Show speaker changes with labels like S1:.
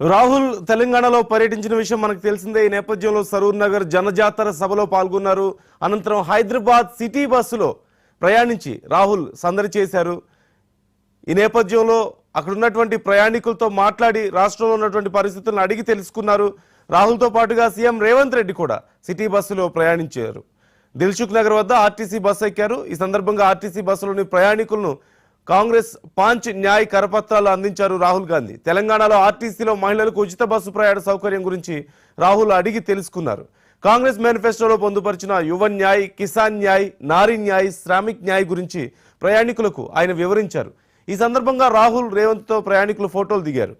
S1: రాహుల్ తెలంగాణలో పర్యటించిన విషయం మనకు తెలిసిందే. ఈ నేపథ్యంలో సరూర్ నగర్ జనజాతర సభలో పాల్గొన్నారు. అనంతరం హైదరాబాద్ సిటీ బస్సులో ప్రయాణించి రాహుల్ సందడి చేశారు. ఈ నేపథ్యంలో అక్కడ ఉన్నటువంటి ప్రయాణికులతో మాట్లాడి రాష్ట్రంలో ఉన్నటువంటి పరిస్థితులను అడిగి తెలుసుకున్నారు. రాహుల్తో పాటుగా సీఎం రేవంత్ రెడ్డి కూడా సిటీ బస్సులో ప్రయాణించారు. దిల్సుఖ్ నగర్ వద్ద ఆర్టీసీ బస్సు ఎక్కారు. ఈ సందర్భంగా ఆర్టీసీ బస్సులోని ప్రయాణికులను కాంగ్రెస్ పాంచ్ న్యాయ్ కరపత్రాలు అందించారు రాహుల్ గాంధీ. తెలంగాణలో ఆర్టీసీలో మహిళలకు ఉచిత బస్సు ప్రయాణ సౌకర్యం గురించి రాహుల్ అడిగి తెలుసుకున్నారు. కాంగ్రెస్ మేనిఫెస్టోలో పొందుపరిచిన యువ న్యాయ్, కిసాన్ న్యాయ్, నారీ న్యాయ్, శ్రామిక్ న్యాయ్ గురించి ప్రయాణికులకు ఆయన వివరించారు. ఈ సందర్భంగా రాహుల్ రేవంత్తో ప్రయాణికులు ఫోటోలు దిగారు.